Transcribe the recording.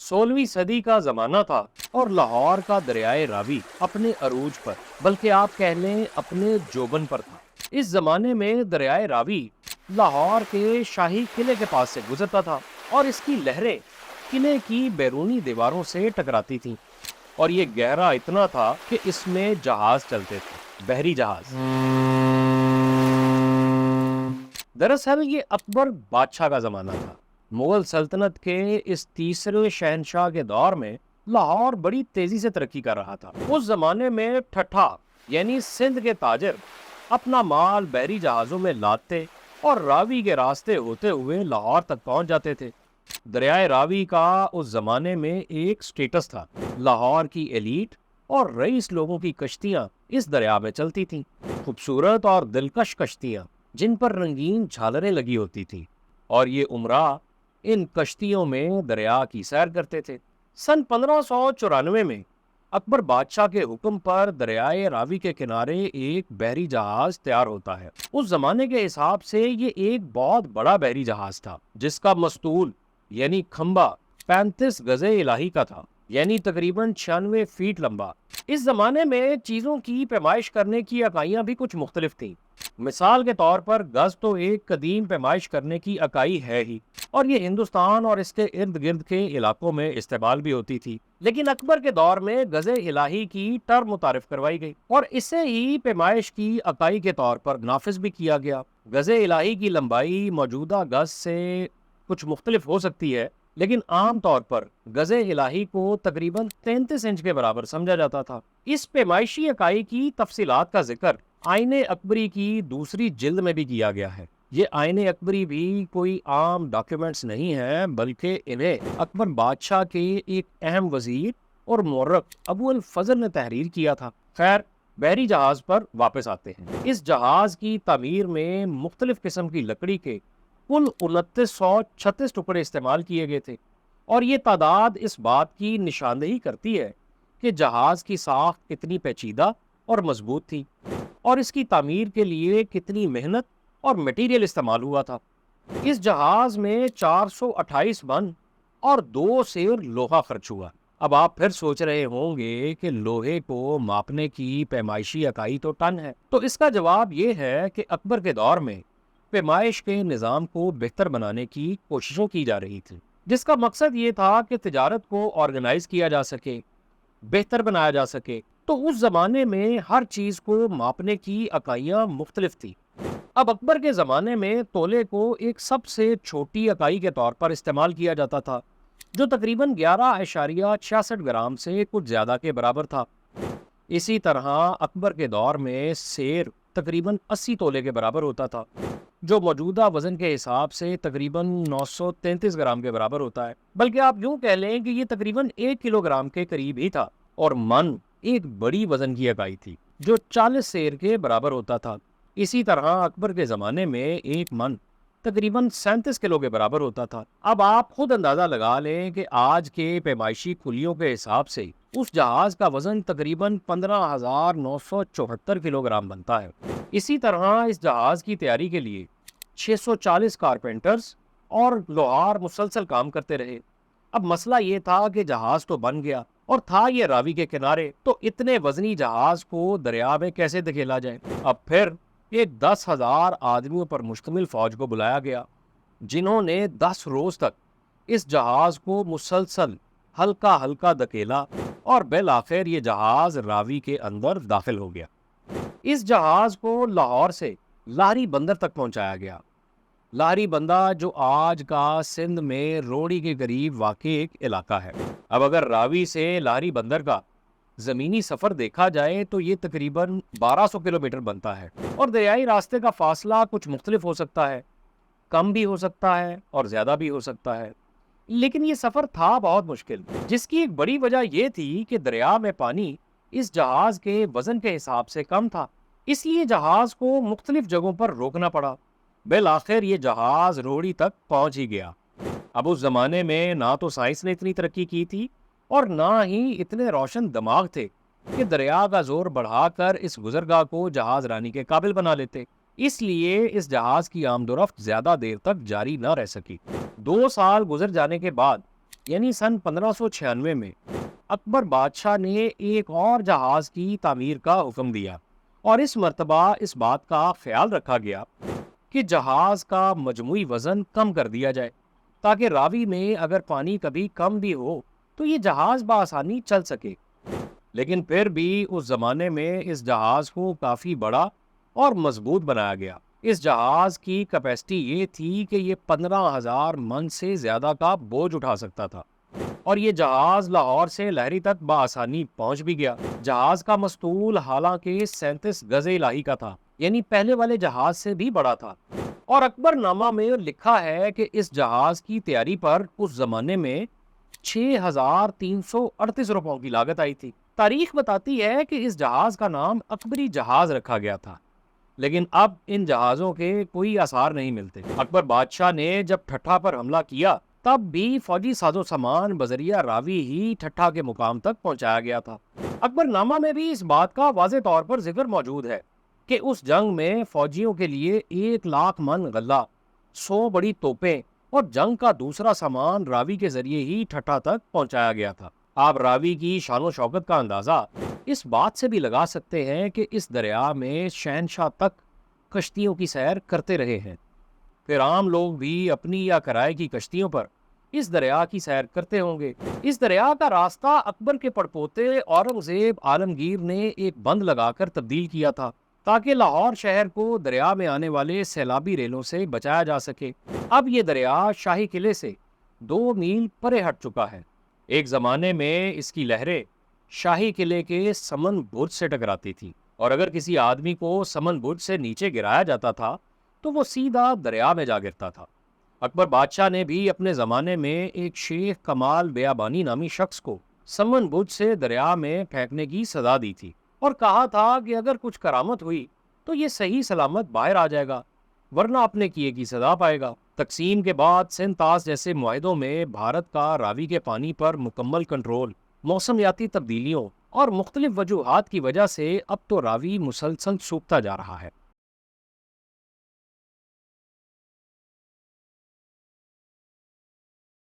16ویں صدی کا زمانہ تھا اور لاہور کا دریائے راوی اپنے عروج پر، بلکہ آپ کہہ لیں اپنے جوبن پر تھا۔ اس زمانے میں دریائے راوی لاہور کے شاہی قلعے کے پاس سے گزرتا تھا اور اس کی لہریں قلعے کی بیرونی دیواروں سے ٹکراتی تھیں، اور یہ گہرا اتنا تھا کہ اس میں جہاز چلتے تھے، بحری جہاز۔ دراصل یہ اکبر بادشاہ کا زمانہ تھا۔ مغل سلطنت کے اس تیسرے شہنشاہ کے دور میں لاہور بڑی تیزی سے ترقی کر رہا تھا۔ اس زمانے میں ٹھٹھا یعنی سندھ کے تاجر اپنا مال بحری جہازوں میں لادتے اور راوی کے راستے ہوتے ہوئے لاہور تک پہنچ جاتے تھے۔ دریائے راوی کا اس زمانے میں ایک سٹیٹس تھا۔ لاہور کی ایلیٹ اور رئیس لوگوں کی کشتیاں اس دریا میں چلتی تھیں، خوبصورت اور دلکش کشتیاں جن پر رنگین جھالریں لگی ہوتی تھیں، اور یہ عمرہ ان کشتیوں میں دریا کی سیر کرتے تھے۔ سن 1594 میں اکبر بادشاہ کے حکم پر دریائے راوی کے کنارے ایک بحری جہاز تیار ہوتا ہے۔ اس زمانے کے حساب سے یہ ایک بہت بڑا بحری جہاز تھا جس کا مستول یعنی کھمبا 35 گز الہی کا تھا، یعنی تقریباً 96 فیٹ لمبا۔ اس زمانے میں چیزوں کی پیمائش کرنے کی اکائیاں بھی کچھ مختلف تھیں۔ مثال کے طور پر گز تو ایک قدیم پیمائش کرنے کی اکائی ہے ہی، اور یہ ہندوستان اور اس کے ارد گرد کے علاقوں میں استعمال بھی ہوتی تھی، لیکن اکبر کے دور میں گز الہی کی ٹرم متعارف کروائی گئی اور اسے ہی پیمائش کی اکائی کے طور پر نافذ بھی کیا گیا۔ گز الہی کی لمبائی موجودہ گز سے کچھ مختلف ہو سکتی ہے، لیکن عام طور پر گز الہی کو تقریباً 33 انچ کے برابر سمجھا جاتا تھا۔ اس پیمائشی اکائی کی تفصیلات کا ذکر آئین اکبری کی دوسری جلد میں بھی کیا گیا ہے۔ یہ آئین اکبری بھی کوئی عام ڈاکیومنٹس نہیں ہے، بلکہ انہیں اکبر بادشاہ کے ایک اہم وزیر اور مورخ ابو الفضل نے تحریر کیا تھا۔ خیر، بحری جہاز پر واپس آتے ہیں۔ اس جہاز کی تعمیر میں مختلف قسم کی لکڑی کے کل 2936 ٹکڑے استعمال کیے گئے تھے، اور یہ تعداد اس بات کی نشاندہی کرتی ہے کہ جہاز کی ساخت کتنی پیچیدہ اور مضبوط تھی، اور اس کی تعمیر کے لیے کتنی محنت اور مٹیریل استعمال ہوا تھا۔ اس جہاز میں 428 من اور 2 سیر لوہا خرچ ہوا۔ اب آپ پھر سوچ رہے ہوں گے کہ لوہے کو ماپنے کی پیمائشی اکائی تو ٹن ہے، تو اس کا جواب یہ ہے کہ اکبر کے دور میں پیمائش کے نظام کو بہتر بنانے کی کوششوں کی جا رہی تھی، جس کا مقصد یہ تھا کہ تجارت کو آرگنائز کیا جا سکے، بہتر بنایا جا سکے۔ تو اس زمانے میں ہر چیز کو ماپنے کی اکائیاں مختلف تھی۔ اب اکبر کے زمانے میں تولے کو ایک سب سے چھوٹی اکائی کے طور پر استعمال کیا جاتا تھا، جو تقریباً 11.66 گرام سے کچھ زیادہ کے برابر تھا۔ اسی طرح اکبر کے دور میں سیر تقریباً 80 تولے کے برابر ہوتا تھا، جو موجودہ وزن کے حساب سے تقریباً 933 گرام کے برابر ہوتا ہے، بلکہ آپ یوں کہہ لیں کہ یہ تقریباً 1 کلو گرام کے قریب ہی تھا۔ اور من ایک بڑی وزن کی اکائی تھی جو 40 سیر کے برابر ہوتا تھا۔ اسی طرح اکبر کے زمانے میں ایک من تقریباً 37 کلو کے برابر ہوتا تھا۔ اب آپ خود اندازہ لگا لیں کہ آج کے پیمائشی کھلیوں کے حساب سے اس جہاز کا وزن تقریباً 15,974 کلو گرام بنتا ہے۔ اسی طرح اس جہاز کی تیاری کے لیے 640 کارپینٹرز اور لوہار مسلسل کام کرتے رہے۔ اب مسئلہ یہ تھا کہ جہاز تو بن گیا اور تھا یہ راوی کے کنارے، تو اتنے وزنی جہاز کو دریا میں کیسے دھکیلا جائے؟ اب پھر ایک 10,000 آدمیوں پر مشتمل فوج کو بلایا گیا، جنہوں نے 10 روز تک اس جہاز کو مسلسل ہلکا ہلکا دھکیلا، اور بالآخر یہ جہاز راوی کے اندر داخل ہو گیا۔ اس جہاز کو لاہور سے لاہری بندر تک پہنچایا گیا۔ لاہری بندہ جو آج کا سندھ میں روڑی کے قریب واقع ایک علاقہ ہے۔ اب اگر راوی سے لاہری بندر کا زمینی سفر دیکھا جائے تو یہ تقریباً 1200 کلومیٹر بنتا ہے، اور دریائی راستے کا فاصلہ کچھ مختلف ہو سکتا ہے، کم بھی ہو سکتا ہے اور زیادہ بھی ہو سکتا ہے، لیکن یہ سفر تھا بہت مشکل، جس کی ایک بڑی وجہ یہ تھی کہ دریا میں پانی اس جہاز کے وزن کے حساب سے کم تھا، اس لیے جہاز کو مختلف جگہوں پر روکنا پڑا۔ بالآخر یہ جہاز روڑی تک پہنچ ہی گیا۔ اب اس زمانے میں نہ تو سائنس نے اتنی ترقی کی تھی اور نہ ہی اتنے روشن دماغ تھے کہ دریا کا زور بڑھا کر اس گزرگاہ کو جہاز رانی کے قابل بنا لیتے۔ اس لیے اس جہاز کی آمد و رفت زیادہ دیر تک جاری نہ رہ سکی۔ 2 سال گزر جانے کے بعد یعنی سن 1596 میں اکبر بادشاہ نے ایک اور جہاز کی تعمیر کا حکم دیا، اور اس مرتبہ اس بات کا خیال رکھا گیا کہ جہاز کا مجموعی وزن کم کر دیا جائے، تاکہ راوی میں اگر پانی کبھی کم بھی ہو تو یہ جہاز بآسانی چل سکے۔ لیکن پھر بھی اس زمانے میں اس جہاز کو کافی بڑا اور مضبوط بنایا گیا۔ اس جہاز کی کیپیسٹی یہ تھی کہ یہ 15,000 من سے زیادہ کا بوجھ اٹھا سکتا تھا، اور یہ جہاز لاہور سے لہری تک بآسانی پہنچ بھی گیا۔ جہاز کا مستول حالانکہ 37 گز الہی کا تھا، یعنی پہلے والے جہاز سے بھی بڑا تھا، اور اکبر نامہ میں لکھا ہے کہ اس جہاز کی تیاری پر اس زمانے میں 6,338 روپوں کی لاگت آئی تھی۔ تاریخ بتاتی ہے کہ اس جہاز کا نام اکبری جہاز رکھا گیا تھا، لیکن اب ان جہازوں کے کوئی آثار نہیں ملتے۔ اکبر بادشاہ نے جب ٹھٹھا پر حملہ کیا تب بھی فوجی ساز و سامان بذریعہ راوی ہی ٹھٹھا کے مقام تک پہنچایا گیا تھا۔ اکبر نامہ میں بھی اس بات کا واضح طور پر ذکر موجود ہے کہ اس جنگ میں فوجیوں کے لیے 1,00,000 من غلہ، 100 بڑی توپیں اور جنگ کا دوسرا سامان راوی کے ذریعے ہی ٹھٹھا تک پہنچایا گیا تھا۔ آپ راوی کی شان و شوکت کا اندازہ اس بات سے بھی لگا سکتے ہیں کہ اس دریا میں شہنشاہ تک کشتیوں کی سیر کرتے رہے ہیں، پھر عام لوگ بھی اپنی یا کرائے کی کشتیوں پر اس دریا کی سیر کرتے ہوں گے۔ اس دریا کا راستہ اکبر کے پڑپوتے اورنگزیب عالمگیر نے ایک بند لگا کر تبدیل کیا تھا، تاکہ لاہور شہر کو دریا میں آنے والے سیلابی ریلوں سے بچایا جا سکے۔ اب یہ دریا شاہی قلعے سے 2 میل پرے ہٹ چکا ہے۔ ایک زمانے میں اس کی لہریں شاہی قلعے کے سمن برج سے ٹکراتی تھی، اور اگر کسی آدمی کو سمن برج سے نیچے گرایا جاتا تھا تو وہ سیدھا دریا میں جا گرتا تھا۔ اکبر بادشاہ نے بھی اپنے زمانے میں ایک شیخ کمال بیابانی نامی شخص کو سمن برج سے دریا میں پھینکنے کی سزا دی تھی، اور کہا تھا کہ اگر کچھ کرامت ہوئی تو یہ صحیح سلامت باہر آ جائے گا، ورنہ اپنے کیے کی سزا پائے گا۔ تقسیم کے بعد سندھ طاس جیسے معاہدوں میں بھارت کا راوی کے پانی پر مکمل کنٹرول، موسمیاتی تبدیلیوں اور مختلف وجوہات کی وجہ سے اب تو راوی مسلسل سوکھتا جا رہا ہے۔